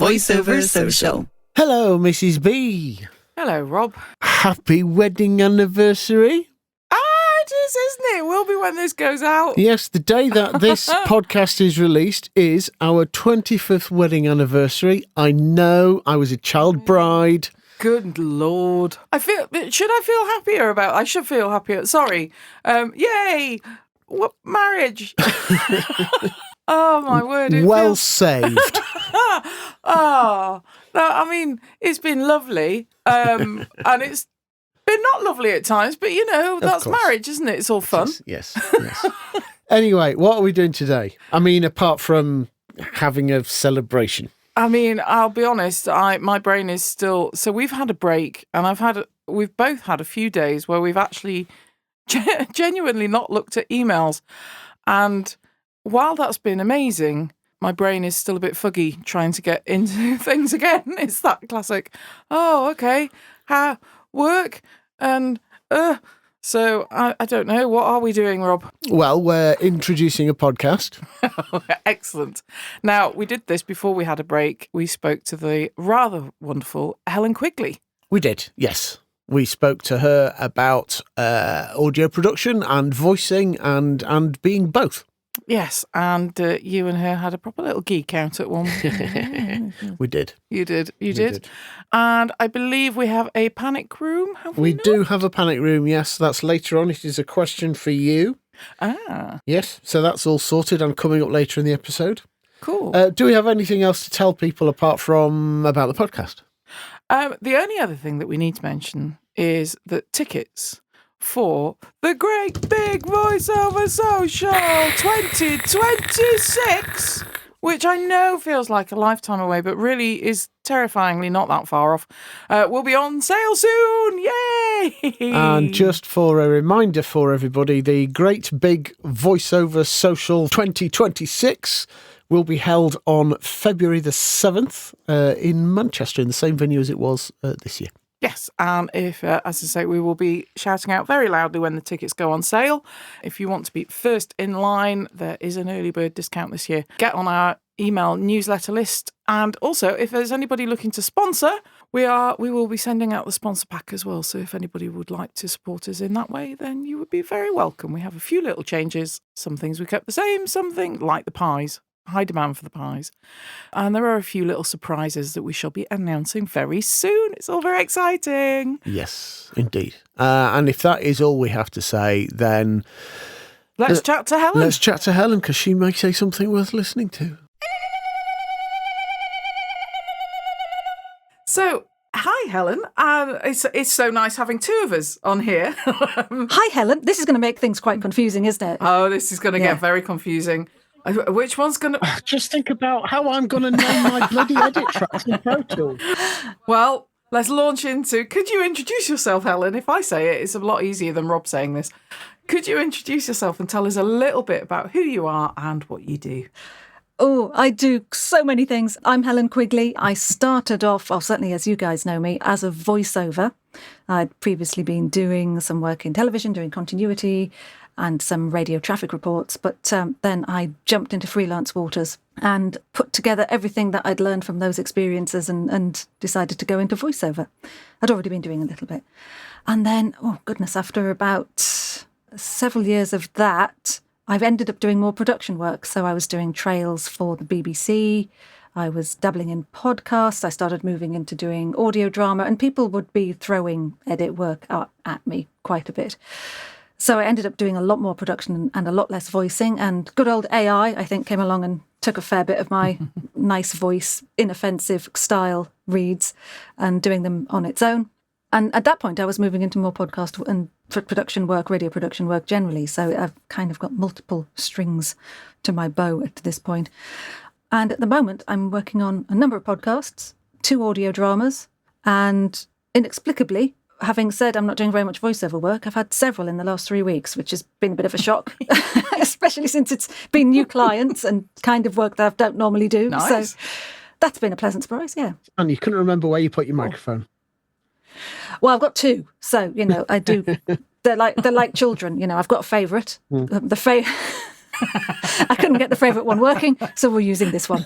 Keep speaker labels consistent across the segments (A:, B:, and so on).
A: Voiceover Social.
B: Hello, Mrs. B.
C: Hello, Rob.
B: Happy wedding anniversary.
C: It is, isn't it? Will be when this goes out.
B: Yes, the day that this podcast is released is our 25th wedding anniversary. I know, I was a child bride.
C: Good Lord. I feel happier about... I should feel happier. Sorry. Yay! What marriage? Oh, my word.
B: Well saved.
C: Oh, no, I mean, it's been lovely. And it's been not lovely at times, but, you know, that's marriage, isn't it? It's all fun.
B: Yes. Anyway, what are we doing today? I mean, apart from having a celebration.
C: I mean, I'll be honest, my brain is still... So we've had a break, and we've both had a few days where we've actually genuinely not looked at emails. And while that's been amazing, my brain is still a bit fuggy trying to get into things again. It's that classic, oh, okay, work, and so I don't know. What are we doing, Rob?
B: Well, we're introducing a podcast.
C: Excellent. Now, we did this before we had a break. We spoke to the rather wonderful Helen Quigley.
B: We did, yes. We spoke to her about audio production and voicing and being both.
C: Yes, and you and her had a proper little geek out at one point.
B: We did.
C: You did. And I believe we have a panic room, have we not?
B: do have a panic room, yes. That's later on. It is a question for you.
C: Ah.
B: Yes, so that's all sorted and coming up later in the episode.
C: Cool.
B: Do we have anything else to tell people apart from about the podcast?
C: The only other thing that we need to mention is that tickets for the Great Big Voiceover Social 2026, which I know feels like a lifetime away, but really is terrifyingly not that far off, will be on sale soon. Yay!
B: And just for a reminder for everybody, the Great Big Voiceover Social 2026 will be held on February the 7th in Manchester, in the same venue as it was this year.
C: Yes, and if, as I say, we will be shouting out very loudly when the tickets go on sale. If you want to be first in line, there is an early bird discount this year. Get on our email newsletter list. And also, if there's anybody looking to sponsor, we will be sending out the sponsor pack as well. So if anybody would like to support us in that way, then you would be very welcome. We have a few little changes. Some things we kept the same, something like the pies. High demand for the pies. And there are a few little surprises that we shall be announcing very soon. It's all very exciting.
B: Yes, indeed. And if that is all we have to say, then...
C: Let's chat to Helen.
B: Let's chat to Helen, because she may say something worth listening to.
C: So, hi, Helen. It's so nice having two of us on here.
A: Hi, Helen. This is going to make things quite confusing, isn't it?
C: Oh, this is going to get very confusing. Which one's going to...
B: Just think about how I'm going to name my bloody edit tracks in Pro Tools.
C: Well, let's launch into... Could you introduce yourself, Helen? If I say it, it's a lot easier than Rob saying this. Could you introduce yourself and tell us a little bit about who you are and what you do?
A: Oh, I do so many things. I'm Helen Quigley. I started off, certainly as you guys know me, as a voiceover. I'd previously been doing some work in television, doing continuity and some radio traffic reports. But then I jumped into freelance waters and put together everything that I'd learned from those experiences and decided to go into voiceover. I'd already been doing a little bit. And then, oh goodness, after about several years of that, I've ended up doing more production work. So I was doing trails for the BBC. I was dabbling in podcasts. I started moving into doing audio drama, and people would be throwing edit work at me quite a bit. So I ended up doing a lot more production and a lot less voicing. And good old AI, I think, came along and took a fair bit of my nice voice, inoffensive style reads and doing them on its own. And at that point, I was moving into more podcast and production work, radio production work generally. So I've kind of got multiple strings to my bow at this point. And at the moment, I'm working on a number of podcasts, 2 audio dramas, and inexplicably, having said I'm not doing very much voiceover work, I've had several in the last 3 weeks, which has been a bit of a shock, especially since it's been new clients and kind of work that I don't normally do.
C: Nice.
A: So that's been a pleasant surprise, yeah.
B: And you couldn't remember where you put your microphone.
A: Well, I've got 2, so I do. They're like children, I've got a favourite. I couldn't get the favourite one working, so we're using this one.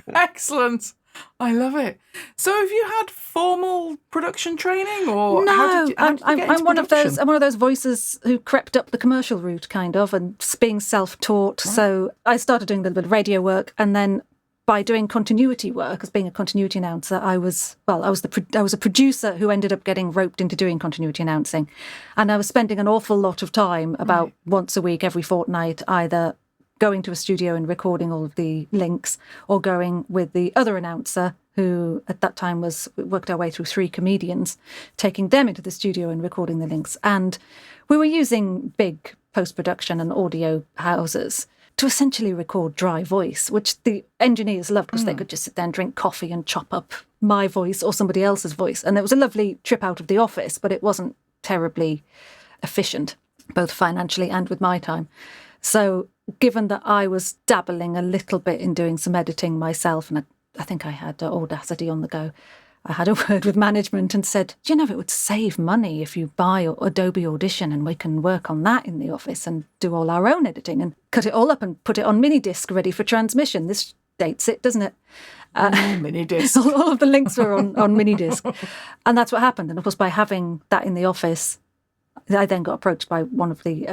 C: Excellent. I love it. So have you had formal production training, or
A: No,
C: how did you get
A: I'm
C: into
A: one of those.
C: production?
A: I'm one of those voices who crept up the commercial route, kind of, and being self-taught. Right. So I started doing a little bit of radio work, and then by doing continuity work, as being a continuity announcer, I was a producer who ended up getting roped into doing continuity announcing, and I was spending an awful lot of time, about once a week, every fortnight, either going to a studio and recording all of the links, or going with the other announcer, who at that time worked our way through 3 comedians, taking them into the studio and recording the links. And we were using big post-production and audio houses to essentially record dry voice, which the engineers loved because they could just sit there and drink coffee and chop up my voice or somebody else's voice. And it was a lovely trip out of the office, but it wasn't terribly efficient, both financially and with my time. So given that I was dabbling a little bit in doing some editing myself, and I think I had Audacity on the go, I had a word with management and said, do you know, it would save money if you buy Adobe Audition and we can work on that in the office and do all our own editing and cut it all up and put it on mini disc ready for transmission. This dates it, doesn't it?
C: Mini disc.
A: All of the links were on mini disc. And that's what happened. And of course, by having that in the office, I then got approached by one of the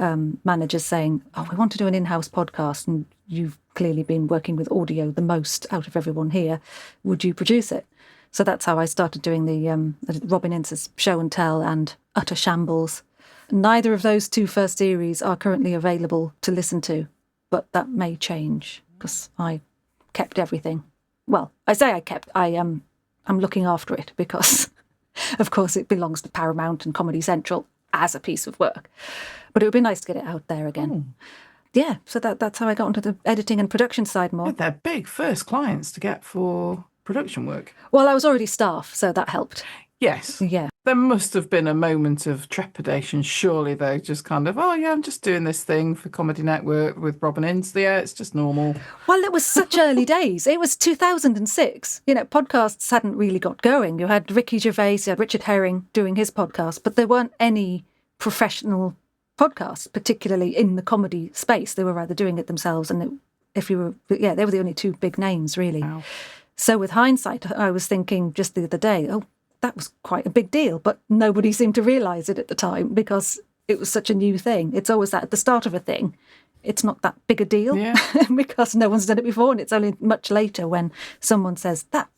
A: managers saying, we want to do an in-house podcast and you've clearly been working with audio the most out of everyone here. Would you produce it? So that's how I started doing the Robin Ince's Show and Tell and Utter Shambles. Neither of those 2 first series are currently available to listen to, but that may change because I kept everything. Well, I say I kept. I'm looking after it because, of course, it belongs to Paramount and Comedy Central as a piece of work. But it would be nice to get it out there again. Yeah, so that's how I got onto the editing and production side more.
C: Yeah, they're big first clients to get for production work.
A: Well, I was already staff, so that helped.
C: Yes.
A: Yeah.
C: There must have been a moment of trepidation, surely, though, just kind of, I'm just doing this thing for Comedy Network with Robin Ince. Yeah, it's just normal.
A: Well, it was such early days. It was 2006. You know, podcasts hadn't really got going. You had Ricky Gervais, you had Richard Herring doing his podcast, but there weren't any professional podcasts, particularly in the comedy space. They were either doing it themselves, and they were the only 2 big names, really.
C: Wow.
A: So with hindsight, I was thinking just the other day, that was quite a big deal, but nobody seemed to realise it at the time because it was such a new thing. It's always that at the start of a thing, it's not that big a deal because no one's done it before, and it's only much later when someone says, that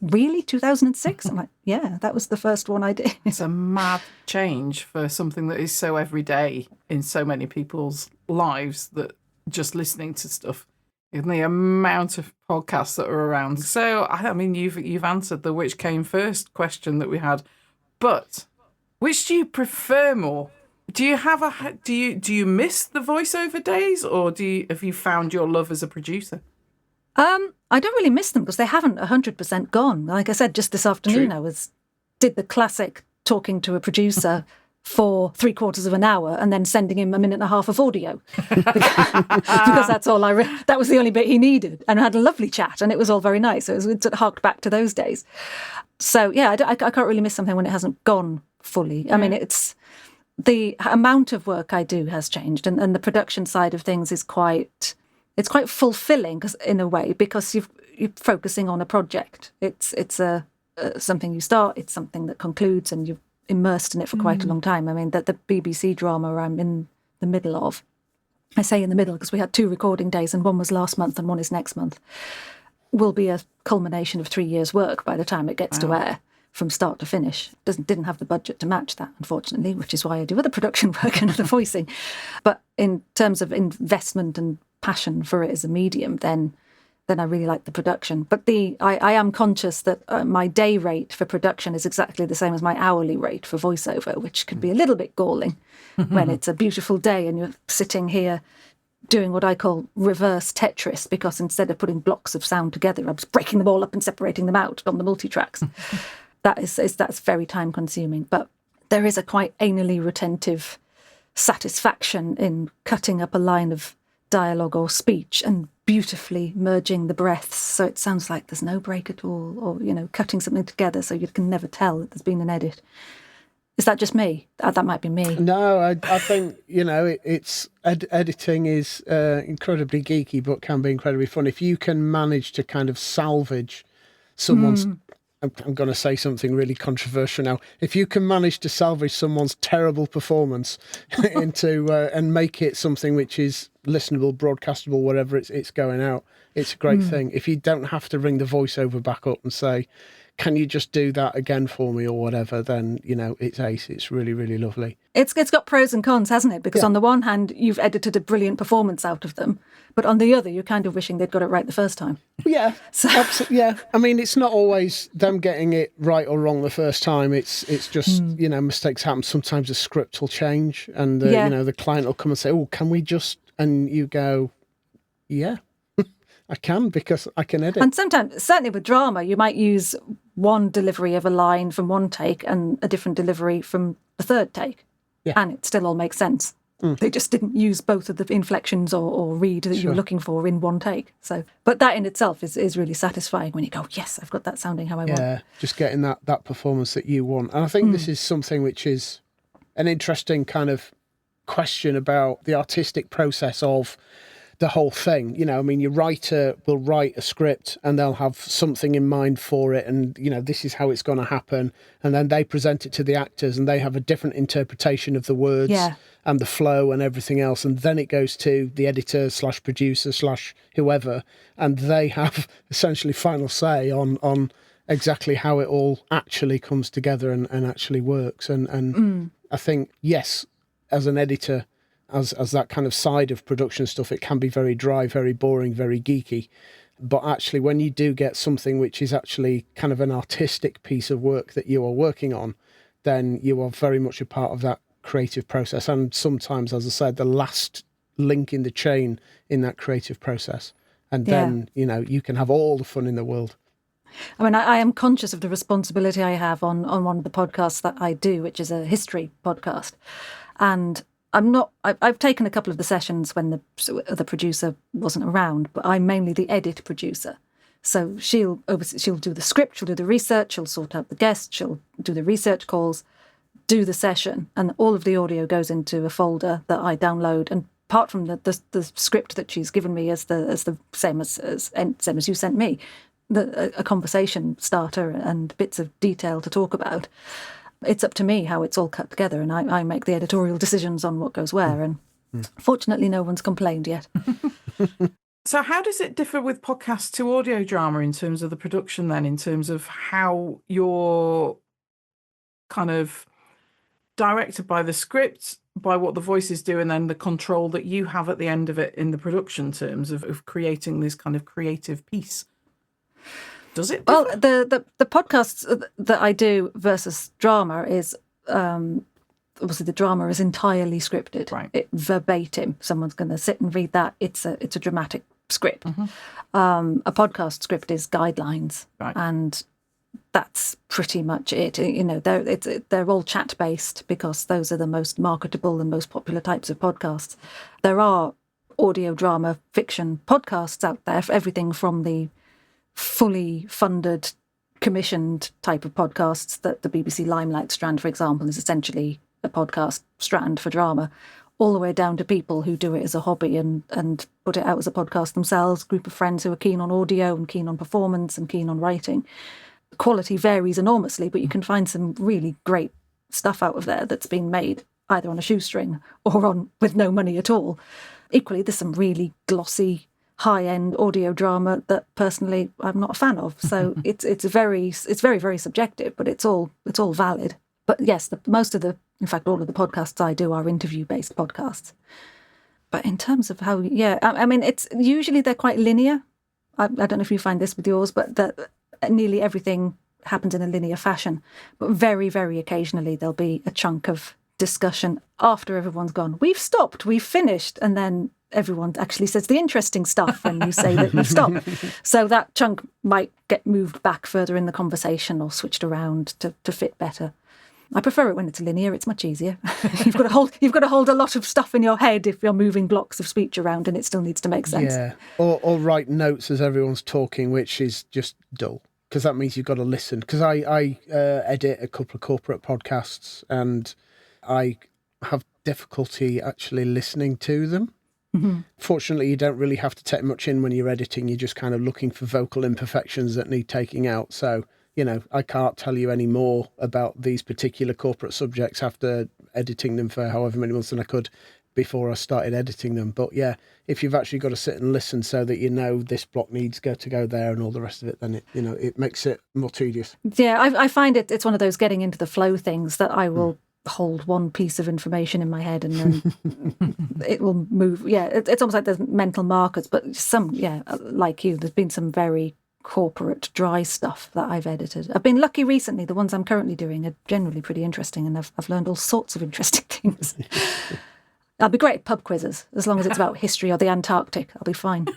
A: really 2006? I'm like, yeah, that was the first one I did.
C: It's a mad change for something that is so everyday in so many people's lives that just listening to stuff. In the amount of podcasts that are around. So, I mean, you've answered the which came first question that we had, but which do you prefer more? Do you miss the voiceover days, or have you found your love as a producer?
A: I don't really miss them because they haven't 100% gone. Like I said, just this afternoon,
C: True.
A: I did the classic talking to a producer for 3/4 of an hour and then sending him 1.5 minutes of audio because that's all that was the only bit he needed, and I had a lovely chat and it was all very nice. So it sort of harked back to those days. So yeah, I can't really miss something when it hasn't gone fully. I mean, it's the amount of work I do has changed, and the production side of things is quite fulfilling in a way because you're focusing on a project. It's something you start, it's something that concludes, and you're immersed in it for quite a long time. I mean, the BBC drama I'm in the middle of, I say in the middle because we had 2 recording days and one was last month and one is next month, will be a culmination of 3 years' work by the time it gets to air from start to finish. Didn't have the budget to match that, unfortunately, which is why I do other production work and other voicing. But in terms of investment and passion for it as a medium, then I really like the production. But I am conscious that my day rate for production is exactly the same as my hourly rate for voiceover, which can be a little bit galling when it's a beautiful day and you're sitting here doing what I call reverse Tetris, because instead of putting blocks of sound together, I was breaking them all up and separating them out on the multi-tracks. That's very time consuming. But there is a quite anally retentive satisfaction in cutting up a line of dialogue or speech and beautifully merging the breaths so it sounds like there's no break at all, or cutting something together so you can never tell that there's been an edit. Is that just me? That might be me.
B: No, I think, editing is incredibly geeky, but can be incredibly fun. If you can manage to kind of salvage someone's, I'm going to say something really controversial now. If you can manage to salvage someone's terrible performance into and make it something which is listenable, broadcastable, whatever it's going out, it's a great thing. If you don't have to ring the voiceover back up and say, can you just do that again for me or whatever, then, it's ace. It's really, really lovely.
A: It's got pros and cons, hasn't it? Because on the one hand, you've edited a brilliant performance out of them, but on the other, you're kind of wishing they'd got it right the first time.
B: Yeah, yeah. I mean, it's not always them getting it right or wrong the first time. It's just, mistakes happen. Sometimes the script will change and, the client will come and say, oh, can we just... And you go, yeah, I can, because I can edit.
A: And sometimes, certainly with drama, you might use one delivery of a line from one take and a different delivery from the third take. Yeah. And it still all makes sense. They just didn't use both of the inflections or read that you were looking for in one take. So, but that in itself is really satisfying when you go, yes, I've got that sounding how I want.
B: Yeah, just getting that performance that you want. And I think this is something which is an interesting kind of question about the artistic process of the whole thing. Your writer will write a script and they'll have something in mind for it, and this is how it's going to happen, and then they present it to the actors and they have a different interpretation of the words and the flow and everything else, and then it goes to the editor / producer / whoever, and they have essentially final say on exactly how it all actually comes together and actually works. And I think, yes, as an editor, as that kind of side of production stuff, it can be very dry, very boring, very geeky. But actually, when you do get something which is actually kind of an artistic piece of work that you are working on, then you are very much a part of that creative process. And sometimes, as I said, the last link in the chain in that creative process. And then, you can have all the fun in the world.
A: I mean, I am conscious of the responsibility I have on one of the podcasts that I do, which is a history podcast. And I've taken a couple of the sessions when the producer wasn't around, but I'm mainly the edit producer. So she'll do the script, she'll do the research, she'll sort out the guests, she'll do the research calls, do the session, and all of the audio goes into a folder that I download. And apart from the script that she's given me as the same as you sent me, a conversation starter and bits of detail to talk about. It's up to me how it's all cut together, and I make the editorial decisions on what goes where. And fortunately, no one's complained yet.
C: So how does it differ with podcasts to audio drama in terms of the production then, in terms of how you're kind of directed by the script, by what the voices do, and then the control that you have at the end of it in the production terms of creating this kind of creative piece? Does it differ?
A: Well, the podcasts that I do versus drama is obviously the drama is entirely scripted.
C: Right.
A: It verbatim. Someone's going to sit and read that. It's a dramatic script. A podcast script is guidelines, and that's pretty much it. They're all chat based because those are the most marketable and most popular types of podcasts. There are audio drama fiction podcasts out there for everything from the fully funded, commissioned type of podcasts that the BBC Limelight strand, for example, is essentially a podcast strand for drama, all the way down to people who do it as a hobby and put it out as a podcast themselves, a group of friends who are keen on audio and keen on performance and keen on writing. The quality varies enormously, but you can find some really great stuff out of there that's been made either on a shoestring or with no money at all. Equally, there's some really glossy, high-end audio drama that personally I'm not a fan of. So it's very, very subjective, but it's all valid. But yes, in fact, all of the podcasts I do are interview-based podcasts. But in terms of how, I mean, it's usually they're quite linear. I don't know if you find this with yours, but that nearly everything happens in a linear fashion. But very, very occasionally there'll be a chunk of discussion after everyone's gone, we've stopped, we've finished, and then everyone actually says the interesting stuff when you say that you've stopped. So that chunk might get moved back further in the conversation or switched around to fit better. I prefer it when it's linear. It's much easier. You've got to hold a lot of stuff in your head if you're moving blocks of speech around, and it still needs to make sense.
B: Yeah, or write notes as everyone's talking, which is just dull. because that means you've got to listen. Because I edit a couple of corporate podcasts, and I have difficulty actually listening to them.
A: Mm-hmm.
B: Fortunately, you don't really have to take much in when you're editing. You're just kind of looking for vocal imperfections that need taking out. So, I can't tell you any more about these particular corporate subjects after editing them for however many months than I could before I started editing them. But yeah, if you've actually got to sit and listen so that this block needs to go there and all the rest of it, then it makes it more tedious.
A: Yeah, I find it's one of those getting into the flow things that I will hold one piece of information in my head and then it will move. Yeah, it's almost like there's mental markers, but like you, there's been some very corporate dry stuff that I've edited. I've been lucky recently. The ones I'm currently doing are generally pretty interesting, and I've learned all sorts of interesting things. I'll be great at pub quizzes as long as it's about history or the Antarctic. I'll be fine.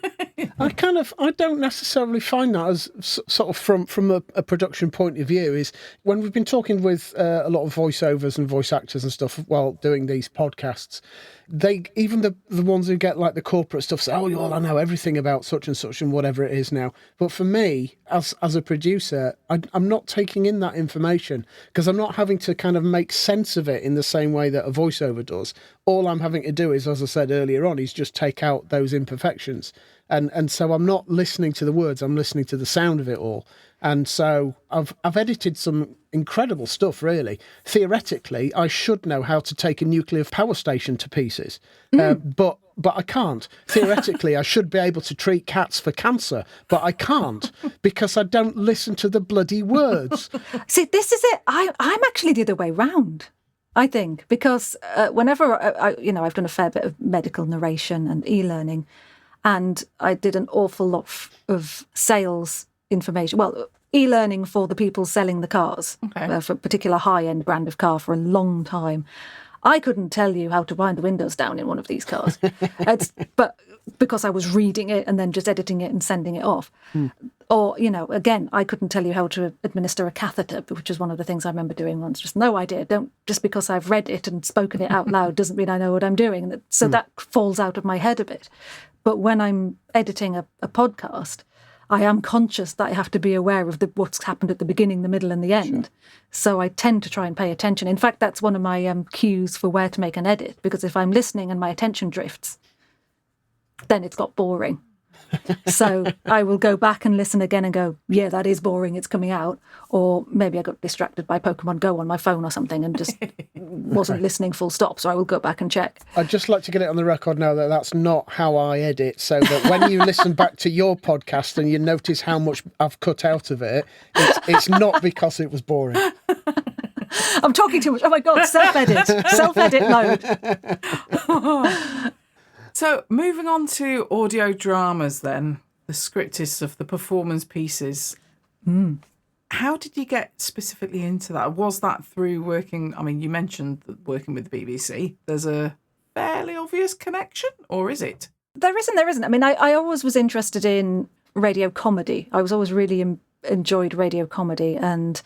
B: I don't necessarily find that as sort of from a production point of view, is when we've been talking with a lot of voiceovers and voice actors and stuff while doing these podcasts, they, even the ones who get like the corporate stuff, say, oh, well, I know everything about such and such and whatever it is now. But for me, as a producer, I'm not taking in that information because I'm not having to kind of make sense of it in the same way that a voiceover does. All I'm having to do is, as I said earlier on, is just take out those imperfections. And so I'm not listening to the words, I'm listening to the sound of it all. And so I've edited some incredible stuff, really. Theoretically, I should know how to take a nuclear power station to pieces, but I can't. Theoretically, I should be able to treat cats for cancer, but I can't because I don't listen to the bloody words.
A: See, this is it. I'm actually the other way round, I think, because whenever I've done a fair bit of medical narration and e-learning, and I did an awful lot of sales information. Well, e-learning for the people selling the cars, for a particular high-end brand of car for a long time. I couldn't tell you how to wind the windows down in one of these cars, but because I was reading it and then just editing it and sending it off. Or, again, I couldn't tell you how to administer a catheter, which is one of the things I remember doing once. Just no idea. Just because I've read it and spoken it out loud doesn't mean I know what I'm doing. So that falls out of my head a bit. But when I'm editing a podcast, I am conscious that I have to be aware of what's happened at the beginning, the middle and the end. Sure. So I tend to try and pay attention. In fact, that's one of my cues for where to make an edit, because if I'm listening and my attention drifts, then it's got boring. So I will go back and listen again and go, yeah, that is boring, it's coming out. Or maybe I got distracted by Pokemon Go on my phone or something and just wasn't listening full stop. So I will go back and check.
B: I'd just like to get it on the record now that that's not how I edit, so that when you listen back to your podcast and you notice how much I've cut out of it, it's not because it was boring.
A: I'm talking too much. Oh my God, self-edit mode.
C: So moving on to audio dramas then, the scriptists of the performance pieces. How did you get specifically into that? Was that through working, you mentioned working with the BBC. There's a fairly obvious connection, or is it?
A: There isn't. I always was interested in radio comedy. I was always really enjoyed radio comedy, and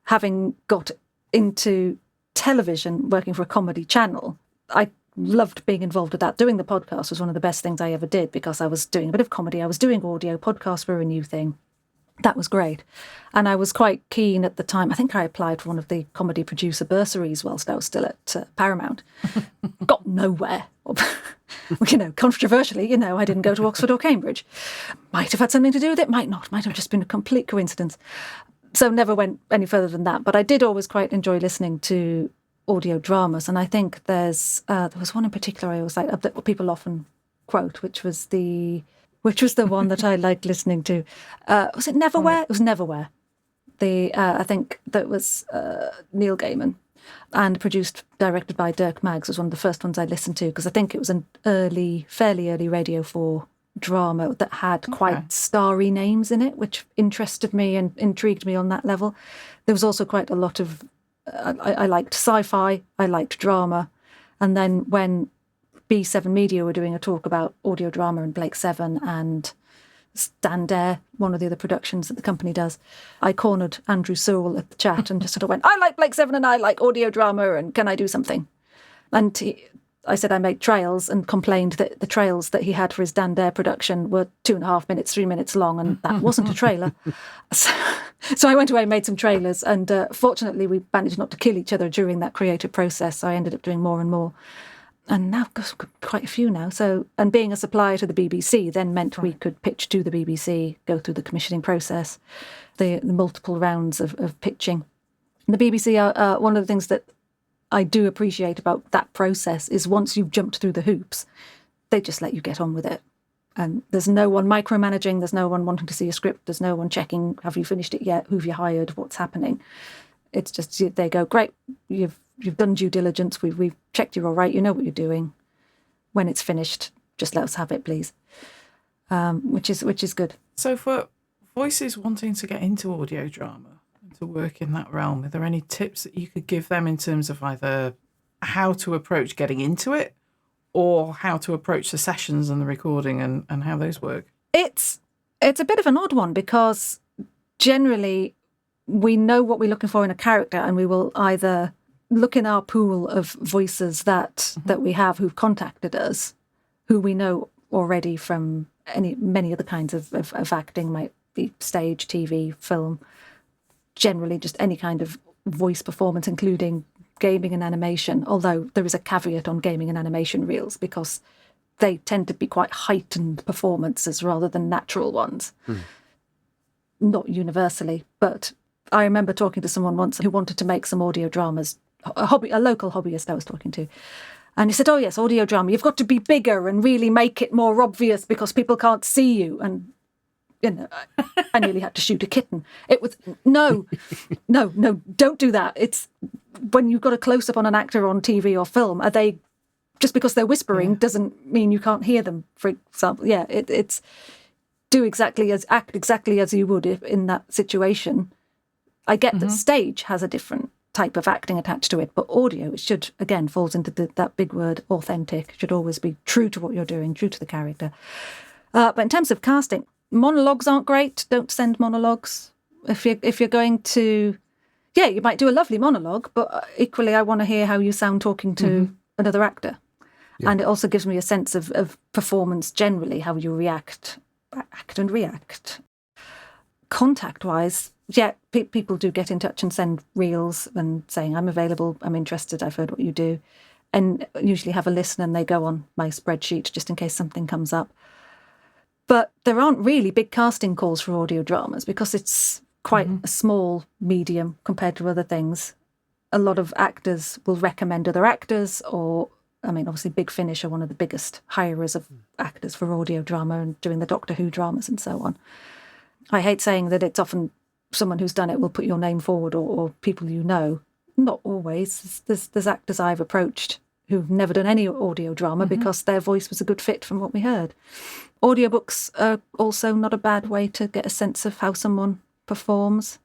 A: having got into television, working for a comedy channel, I loved being involved with that. Doing the podcast was one of the best things I ever did, because I was doing a bit of comedy. I was doing audio. Podcasts were a new thing. That was great. And I was quite keen at the time. I think I applied for one of the comedy producer bursaries whilst I was still at Paramount. Got nowhere. Controversially, I didn't go to Oxford or Cambridge. Might have had something to do with it, might not. Might have just been a complete coincidence. So never went any further than that. But I did always quite enjoy listening to audio dramas, and I think there was one in particular I always liked that people often quote, which was the one that I liked listening to. Was it Neverwhere? It was Neverwhere. I think that was Neil Gaiman, and directed by Dirk Maggs, was one of the first ones I listened to, because I think it was an fairly early Radio 4 drama that had quite starry names in it, which interested me and intrigued me on that level. There was also quite a lot of I liked sci-fi, I liked drama. And then when B7 Media were doing a talk about audio drama and Blake Seven and Stand Dare, one of the other productions that the company does, I cornered Andrew Sewell at the chat and just sort of went, I like Blake Seven and I like audio drama, and can I do something? And I said I made trails and complained that the trails that he had for his Dan Dare production were 2.5 minutes, 3 minutes long, and that wasn't a trailer. So I went away and made some trailers, and fortunately we managed not to kill each other during that creative process. So I ended up doing more and more. And now I've got quite a few now. So, and being a supplier to the BBC then meant we could pitch to the BBC, go through the commissioning process, the multiple rounds of pitching. And the BBC are one of the things that I do appreciate about that process is once you've jumped through the hoops, they just let you get on with it. And there's no one micromanaging, there's no one wanting to see a script, there's no one checking, have you finished it yet, who've you hired, what's happening. It's just, they go, great, you've done due diligence, we've checked you're all right, you know what you're doing. When it's finished, just let us have it, please. Which is good.
C: So for voices wanting to get into audio drama, to work in that realm, are there any tips that you could give them in terms of either how to approach getting into it or how to approach the sessions and the recording and how those work?
A: It's a bit of an odd one because generally we know what we're looking for in a character and we will either look in our pool of voices that we have who've contacted us, who we know already from many other kinds of acting, might be stage, TV, film, generally just any kind of voice performance, including gaming and animation, although there is a caveat on gaming and animation reels because they tend to be quite heightened performances rather than natural ones. Not universally, but I remember talking to someone once who wanted to make some audio dramas, a local hobbyist I was talking to, and he said, oh yes, audio drama, you've got to be bigger and really make it more obvious because people can't see you. And I nearly had to shoot a kitten. It was, no, don't do that. It's when you've got a close-up on an actor on TV or film, are they, just because they're whispering doesn't mean you can't hear them, for example. Yeah, it's act exactly as you would if in that situation. I get that stage has a different type of acting attached to it, but audio, it should, again, falls into that big word, authentic. It should always be true to what you're doing, true to the character. But in terms of casting, monologues aren't great. Don't send monologues. If you're going to, you might do a lovely monologue, but equally I want to hear how you sound talking to another actor. Yeah. And it also gives me a sense of performance generally, how you act and react. Contact-wise, people do get in touch and send reels and saying, I'm available, I'm interested, I've heard what you do. And usually have a listen and they go on my spreadsheet just in case something comes up. But there aren't really big casting calls for audio dramas because it's quite a small medium compared to other things. A lot of actors will recommend other actors obviously Big Finish are one of the biggest hirers of actors for audio drama and doing the Doctor Who dramas and so on. I hate saying that it's often someone who's done it will put your name forward or people you know. Not always. There's actors I've approached who've never done any audio drama because their voice was a good fit from what we heard. Audiobooks are also not a bad way to get a sense of how someone performs.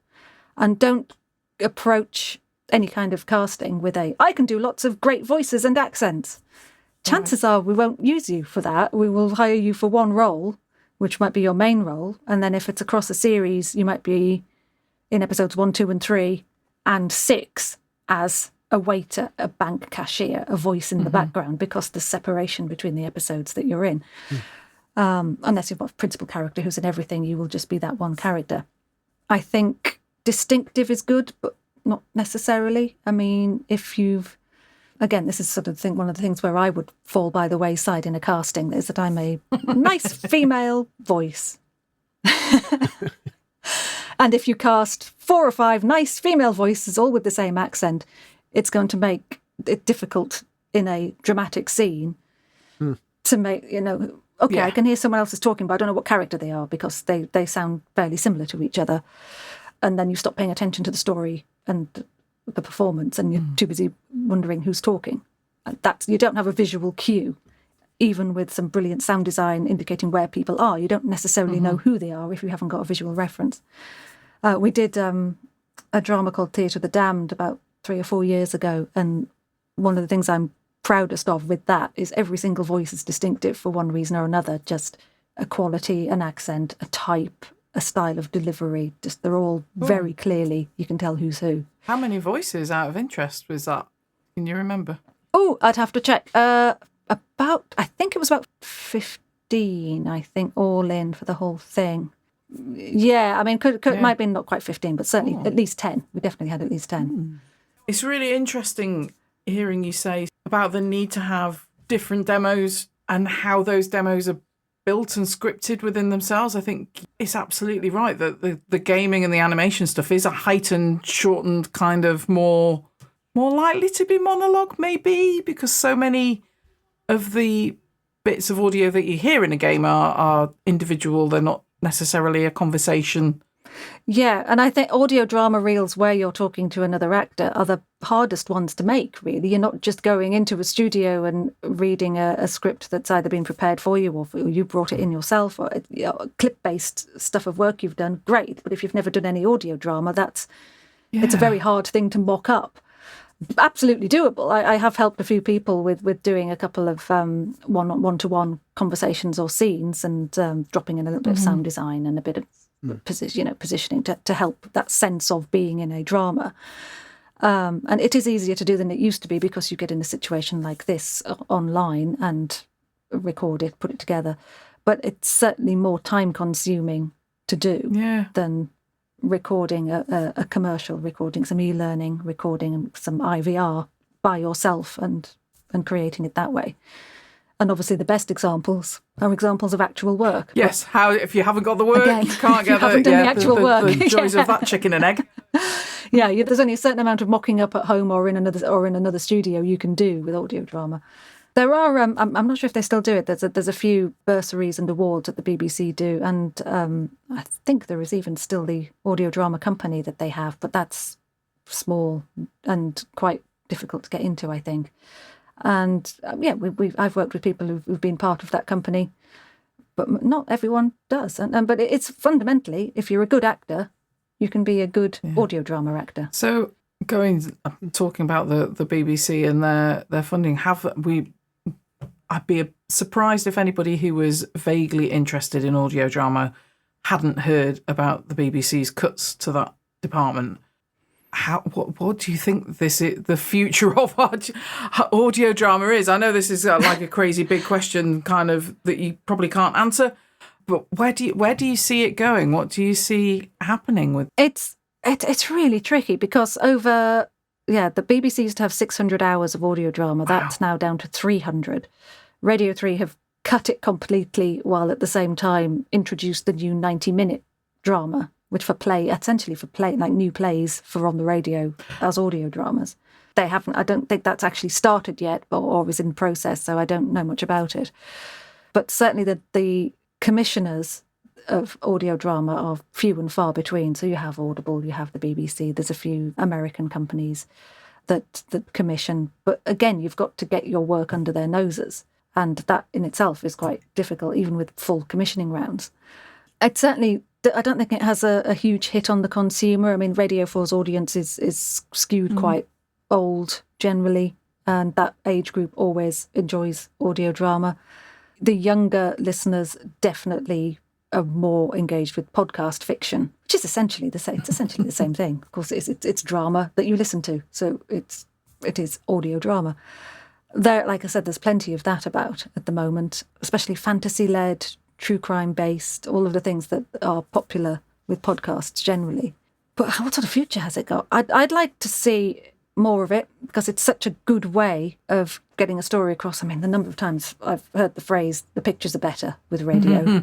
A: And don't approach any kind of casting with I can do lots of great voices and accents. Chances are we won't use you for that. We will hire you for one role, which might be your main role. And then if it's across a series, you might be in episodes 1, 2 and 3 and 6 as a waiter, a bank cashier, a voice in the background because there's separation between the episodes that you're in. Unless you've got a principal character who's in everything, you will just be that one character. I think distinctive is good, but not necessarily. I mean, if you've... Again, this is sort of one of the things where I would fall by the wayside in a casting is that I'm a nice female voice. And if you cast 4 or 5 nice female voices, all with the same accent, it's going to make it difficult in a dramatic scene to make, I can hear someone else is talking, but I don't know what character they are because they sound fairly similar to each other. And then you stop paying attention to the story and the performance and you're too busy wondering who's talking. You don't have a visual cue. Even with some brilliant sound design indicating where people are, you don't necessarily know who they are if you haven't got a visual reference. We did a drama called Theatre of the Damned about 3 or 4 years ago, and one of the things I'm proudest of with that is every single voice is distinctive for one reason or another, just a quality, an accent, a type, a style of delivery. Just they're all very clearly, you can tell who's who.
C: How many voices out of interest was that? Can you remember?
A: Oh, I'd have to check. I think it was about 15, I think, all in for the whole thing. Yeah, I mean, it might have been not quite 15, but certainly at least 10. We definitely had at least 10.
C: It's really interesting hearing you say about the need to have different demos and how those demos are built and scripted within themselves. I think it's absolutely right that the gaming and the animation stuff is a heightened, shortened kind of more likely to be monologue, maybe, because so many of the bits of audio that you hear in a game are individual. They're not necessarily a conversation.
A: Yeah, and I think audio drama reels where you're talking to another actor are the hardest ones to make, really. You're not just going into a studio and reading a script that's either been prepared for you or you brought it in yourself, or clip-based stuff of work you've done, great. But if you've never done any audio drama, it's a very hard thing to mock up. Absolutely doable. I have helped a few people with doing a couple of one-to-one conversations or scenes and dropping in a little bit of sound design and a bit of positioning to help that sense of being in a drama. And it is easier to do than it used to be because you get in a situation like this online and record it, put it together. But it's certainly more time-consuming to do than recording a commercial, recording some e-learning, recording some IVR by yourself and creating it that way. And obviously the best examples are examples of actual work.
C: Yes, how if you haven't got the work,
A: again,
C: you can't get
A: the actual work.
C: The joys of that chicken and egg.
A: Yeah, there's only a certain amount of mocking up at home or in another studio you can do with audio drama. There are, I'm not sure if they still do it. There's a few bursaries and awards that the BBC do, and I think there is even still the audio drama company that they have, but that's small and quite difficult to get into, I think. And I've worked with people who've been part of that company, but not everyone does. But it's fundamentally, if you're a good actor, you can be a good audio drama actor.
C: So talking about the BBC and their funding, I'd be surprised if anybody who was vaguely interested in audio drama hadn't heard about the BBC's cuts to that department. What do you think the future of audio drama is? I know this is like a crazy big question, kind of that you probably can't answer. But where do you see it going? What do you see happening with
A: it's really tricky because the BBC used to have 600 hours of audio drama. That's now down to 300. Radio 3 have cut it completely while at the same time introduced the new 90-minute drama, which essentially for play, like new plays for on the radio as audio dramas. They haven't, I don't think that's actually started yet or is in process, so I don't know much about it. But certainly the commissioners of audio drama are few and far between. So you have Audible, you have the BBC, there's a few American companies that commission. But again, you've got to get your work under their noses. And that in itself is quite difficult, even with full commissioning rounds. I don't think it has a huge hit on the consumer. I mean, Radio 4's audience is skewed quite old generally, and that age group always enjoys audio drama. The younger listeners definitely are more engaged with podcast fiction, which is essentially the same. It's essentially the same thing. Of course, it's drama that you listen to, so it is audio drama. There, like I said, there's plenty of that about at the moment, especially fantasy-led, true crime-based, all of the things that are popular with podcasts generally. But what sort of future has it got? I'd like to see more of it because it's such a good way of getting a story across. I mean, the number of times I've heard the phrase, the pictures are better with radio.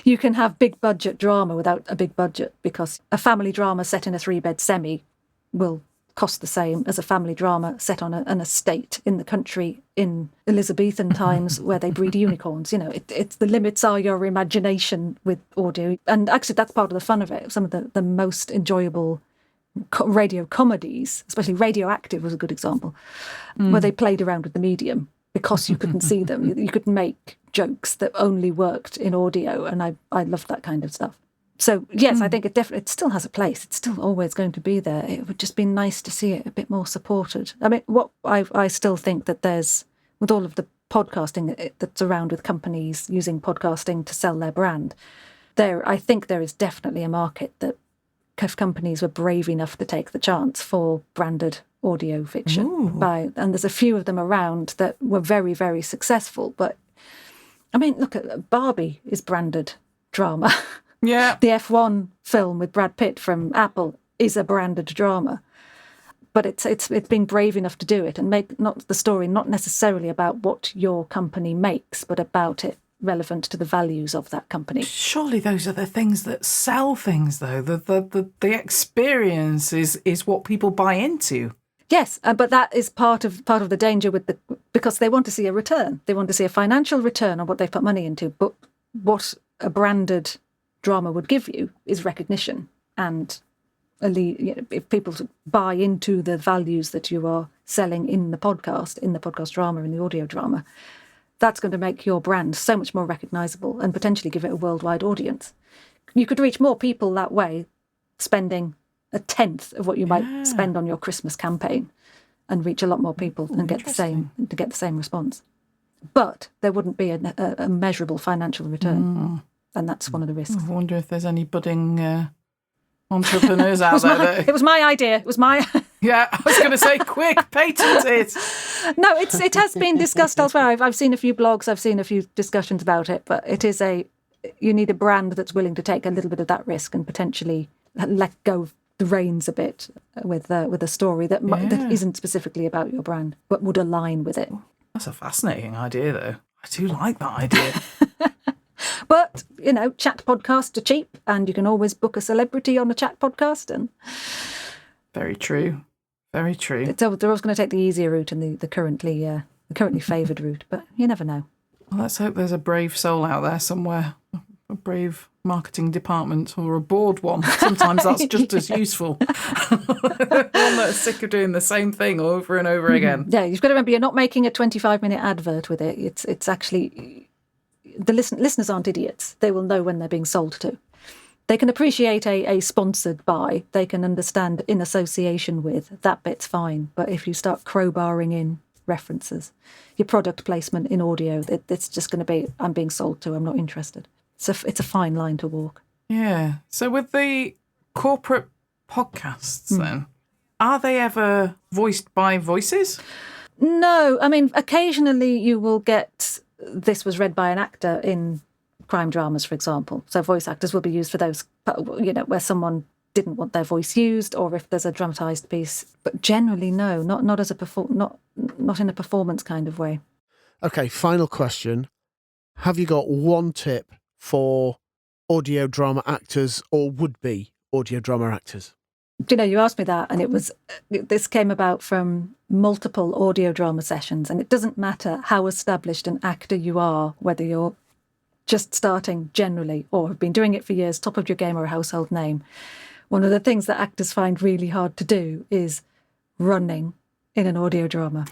A: You can have big-budget drama without a big budget because a family drama set in a 3-bed semi will cost the same as a family drama set on an estate in the country in Elizabethan times where they breed unicorns. It's the limits are your imagination with audio. And actually, that's part of the fun of it. Some of the most enjoyable radio comedies, especially Radioactive was a good example, where they played around with the medium because you couldn't see them. You could make jokes that only worked in audio, and I loved that kind of stuff. So, yes, I think it still has a place. It's still always going to be there. It would just be nice to see it a bit more supported. I mean, what I still think that there's, with all of the podcasting that's around with companies using podcasting to sell their brand, I think there is definitely a market that if companies were brave enough to take the chance for branded audio fiction. And there's a few of them around that were very, very successful. But, I mean, look, at Barbie is branded drama.
C: Yeah.
A: The F1 film with Brad Pitt from Apple is a branded drama. But it's being brave enough to do it and make not the story not necessarily about what your company makes, but about it relevant to the values of that company.
C: Surely those are the things that sell things, though. The experience is what people buy into.
A: Yes, but that is part of the danger because they want to see a return. They want to see a financial return on what they've put money into. But what a branded drama would give you is recognition, and if people buy into the values that you are selling in the podcast drama, in the audio drama, that's going to make your brand so much more recognisable and potentially give it a worldwide audience. You could reach more people that way, spending a tenth of what you might spend on your Christmas campaign, and reach a lot more people and get the same response. But there wouldn't be a measurable financial return, and that's one of the risks.
C: I wonder if there's any budding entrepreneurs out there.
A: It was my idea. It was my...
C: Yeah, I was going to say, quick, patent it.
A: No, it has been discussed elsewhere. I've seen a few blogs, I've seen a few discussions about it, but it is you need a brand that's willing to take a little bit of that risk and potentially let go of the reins a bit with a story that isn't specifically about your brand, but would align with it.
C: That's a fascinating idea, though. I do like that idea.
A: But, chat podcasts are cheap, and you can always book a celebrity on a chat podcast. And
C: very true. Very true.
A: They're always going to take the easier route and the currently favoured route, but you never know.
C: Well, let's hope there's a brave soul out there somewhere, a brave marketing department or a bored one. Sometimes that's just as useful. One that's sick of doing the same thing over and over again.
A: Yeah, you've got to remember you're not making a 25-minute advert with it. It's actually... The listeners aren't idiots. They will know when they're being sold to. They can appreciate a sponsored buy. They can understand in association with. That bit's fine. But if you start crowbarring in references, your product placement in audio, it's just going to be, I'm being sold to, I'm not interested. It's a fine line to walk.
C: Yeah. So with the corporate podcasts then, are they ever voiced by voices?
A: No. I mean, occasionally you will get... This was read by an actor in crime dramas, for example. So voice actors will be used for those, where someone didn't want their voice used, or if there's a dramatised piece. But generally, no, not as not in a performance kind of way.
B: Okay, final question. Have you got one tip for audio drama actors or would-be audio drama actors?
A: You asked me that, and this came about from multiple audio drama sessions, and it doesn't matter how established an actor you are, whether you're just starting generally or have been doing it for years, top of your game or a household name. One of the things that actors find really hard to do is running in an audio drama,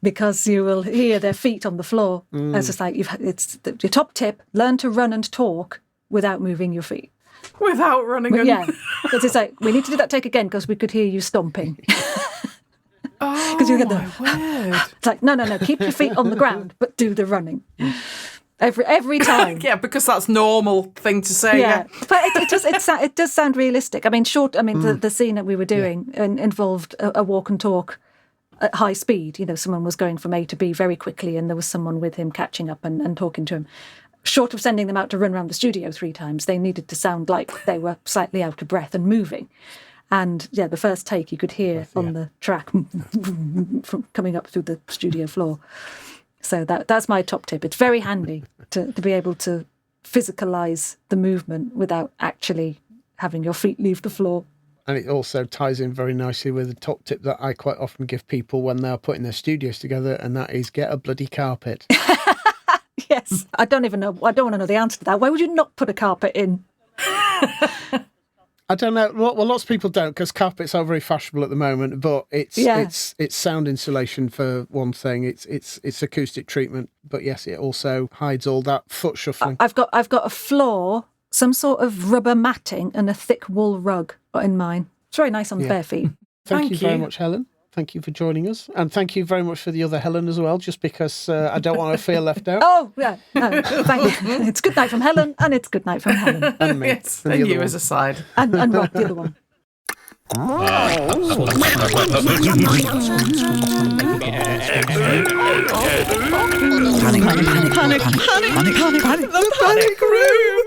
A: because you will hear their feet on the floor. It's just like it's your top tip: learn to run and talk without moving your feet.
C: Without running.
A: Yeah, because it's like, we need to do that take again because we could hear you stomping.
C: Oh,
A: you get
C: my word.
A: It's like, no, keep your feet on the ground, but do the running. Every time.
C: Yeah, because that's normal thing to say.
A: Yeah. But it does sound realistic. I mean, the scene that we were doing involved a walk and talk at high speed. Someone was going from A to B very quickly, and there was someone with him catching up and talking to him. Short of sending them out to run around the studio 3 times, they needed to sound like they were slightly out of breath and moving. And the first take you could hear on the track from coming up through the studio floor. So that's my top tip. It's very handy to be able to physicalise the movement without actually having your feet leave the floor.
B: And it also ties in very nicely with the top tip that I quite often give people when they're putting their studios together, and that is get a bloody carpet.
A: Yes. I don't want to know the answer to that. Why would you not put a carpet in?
B: I don't know. Well, lots of people don't, because carpets are very fashionable at the moment. But it's sound insulation for one thing. It's acoustic treatment. But yes, it also hides all that foot shuffling.
A: I've got a floor, some sort of rubber matting, and a thick wool rug in mine. It's very nice on the bare feet.
B: Thank you very much, Helen. thank you for joining us. And thank you very much for the other Helen as well, just because I don't want to feel left out.
A: Oh, yeah. No, thank you. It's good night from Helen, and it's good night from Helen.
B: And me.
C: Yes,
B: and the
C: and
B: other
C: you
B: one.
C: as a side.
A: And Rob, the other one.
C: Panic room.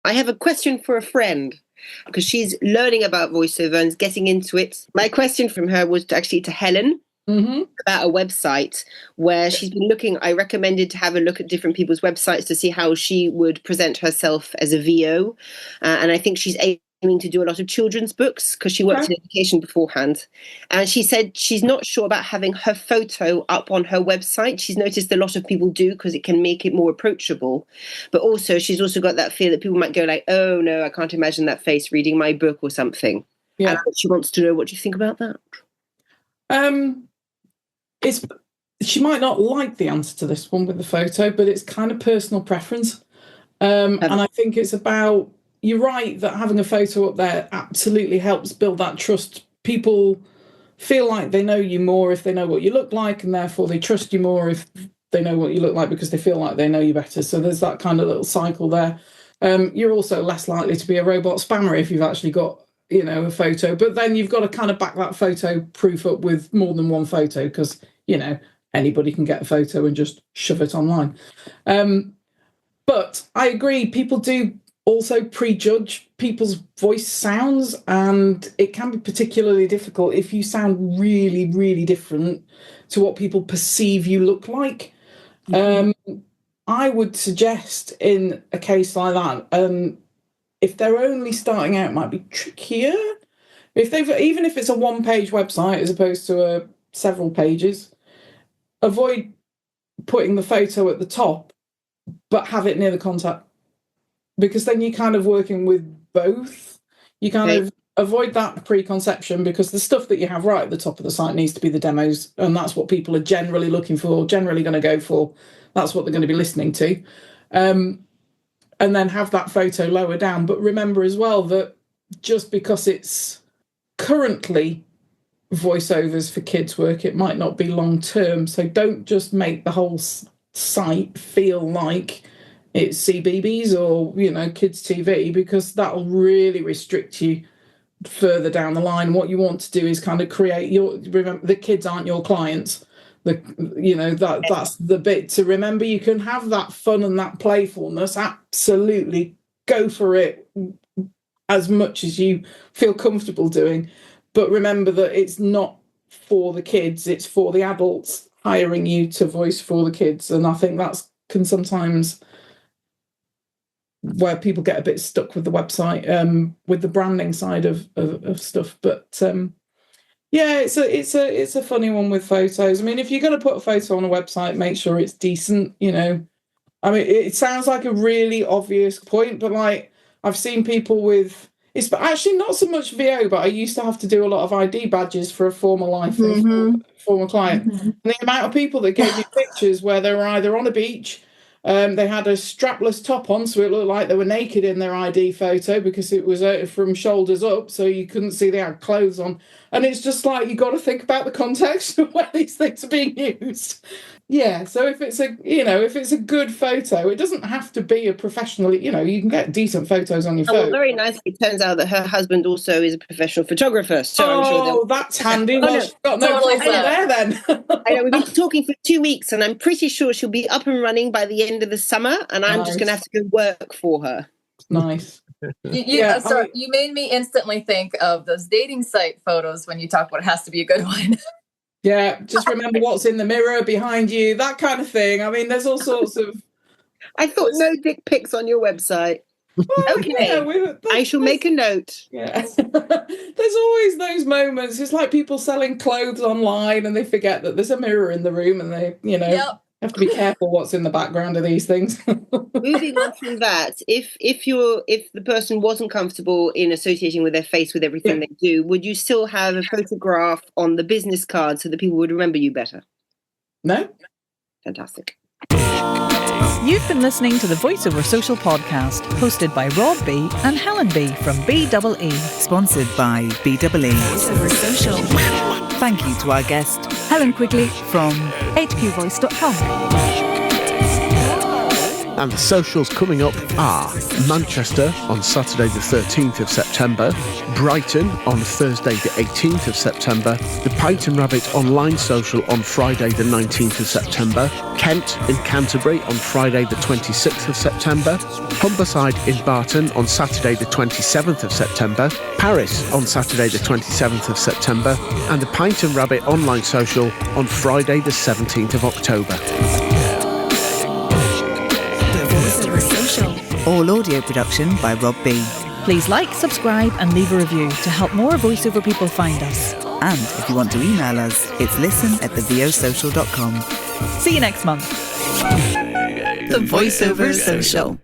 D: I have a question for a friend because she's learning about voiceover and getting into it. My question from her was actually to Helen about a website where she's been looking. I recommended to have a look at different people's websites to see how she would present herself as a VO. And I think she's aiming to do a lot of children's books because she worked in education beforehand. And she said she's not sure about having her photo up on her website. She's noticed a lot of people do because it can make it more approachable. But also she's also got that fear that people might go like, oh no, I can't imagine that face reading my book or something.
C: Yeah.
D: And she wants to know, what do you think about that?
E: She might not like the answer to this one with the photo, but it's kind of personal preference. And I think it's about, you're right that having a photo up there absolutely helps build that trust. People feel like they know you more if they know what you look like, and therefore they trust you more if they know what you look like because they feel like they know you better. So there's that kind of little cycle there. You're also less likely to be a robot spammer if you've actually got, a photo. But then you've got to kind of back that photo proof up with more than one photo because, anybody can get a photo and just shove it online. But I agree, people do also prejudge people's voice sounds, and it can be particularly difficult if you sound really, really different to what people perceive you look like. I would suggest in a case like that, if they're only starting out, it might be trickier. Even if it's a one-page website as opposed to several pages, avoid putting the photo at the top, but have it near the contact, because then you're kind of working with both. You kind of avoid that preconception because the stuff that you have right at the top of the site needs to be the demos, and that's what people are generally looking for, generally going to go for. That's what they're going to be listening to. And then have that photo lower down. But remember as well that just because it's currently voiceovers for kids work, it might not be long term. So don't just make the whole site feel like it's CBeebies or kids TV, because that'll really restrict you further down the line. What you want to do is kind of create remember, the kids aren't your clients. That's the bit to remember. You can have that fun and that playfulness, absolutely go for it as much as you feel comfortable doing, but remember that it's not for the kids, it's for the adults hiring you to voice for the kids. And I think that can sometimes where people get a bit stuck with the website, with the branding side of stuff. But it's a funny one with photos. I mean, if you're going to put a photo on a website, make sure it's decent. I mean, it sounds like a really obvious point, but like I've seen people with, it's actually not so much VO, but I used to have to do a lot of ID badges for a former life, former client. And the amount of people that gave me pictures where they were either on a beach, they had a strapless top on, so it looked like they were naked in their ID photo because it was from shoulders up, so you couldn't see they had clothes on. And it's just like, you got to think about the context of where these things are being used. Yeah, so if it's a good photo, it doesn't have to be a professionally, you can get decent photos on your phone.
D: Well, very nicely, it turns out that her husband also is a professional photographer. So I'm sure
E: that's handy. Well, she's got no problem there then.
D: I know, we've been talking for 2 weeks, and I'm pretty sure she'll be up and running by the end of the summer, and I'm just going to have to go work for her.
E: Nice.
F: You made me instantly think of those dating site photos when you talk about it has to be a good one.
E: Yeah, just remember what's in the mirror behind you, that kind of thing. I mean, there's all sorts of...
D: I thought no dick pics on your website. Well, okay, I shall make a note.
E: Yeah. There's always those moments. It's like people selling clothes online and they forget that there's a mirror in the room, and they, have to be careful what's in the background of these things.
D: Moving on from that, if the person wasn't comfortable in associating with their face with everything they do, would you still have a photograph on the business card so that people would remember you better?
E: No.
D: Fantastic.
G: You've been listening to the Voiceover Social podcast, hosted by Rob B and Helen B from BEE.
H: Sponsored by BEE.
G: Voiceover Social. Thank you to our guest,
A: Helen Quigley
G: from
A: hqvoice.com.
B: And the socials coming up are Manchester on Saturday the 13th of September, Brighton on Thursday the 18th of September, the Pint and Rabbit online social on Friday the 19th of September, Kent in Canterbury on Friday the 26th of September, Humberside in Barton on Saturday the 27th of September, Paris on Saturday the 27th of September, and the Pint and Rabbit online social on Friday the 17th of October.
H: All audio production by Rob B.
G: Please like, subscribe and leave a review to help more voiceover people find us.
H: And if you want to email us, it's listen@thevoiceover.com.
G: See you next month.
H: The Voiceover Social.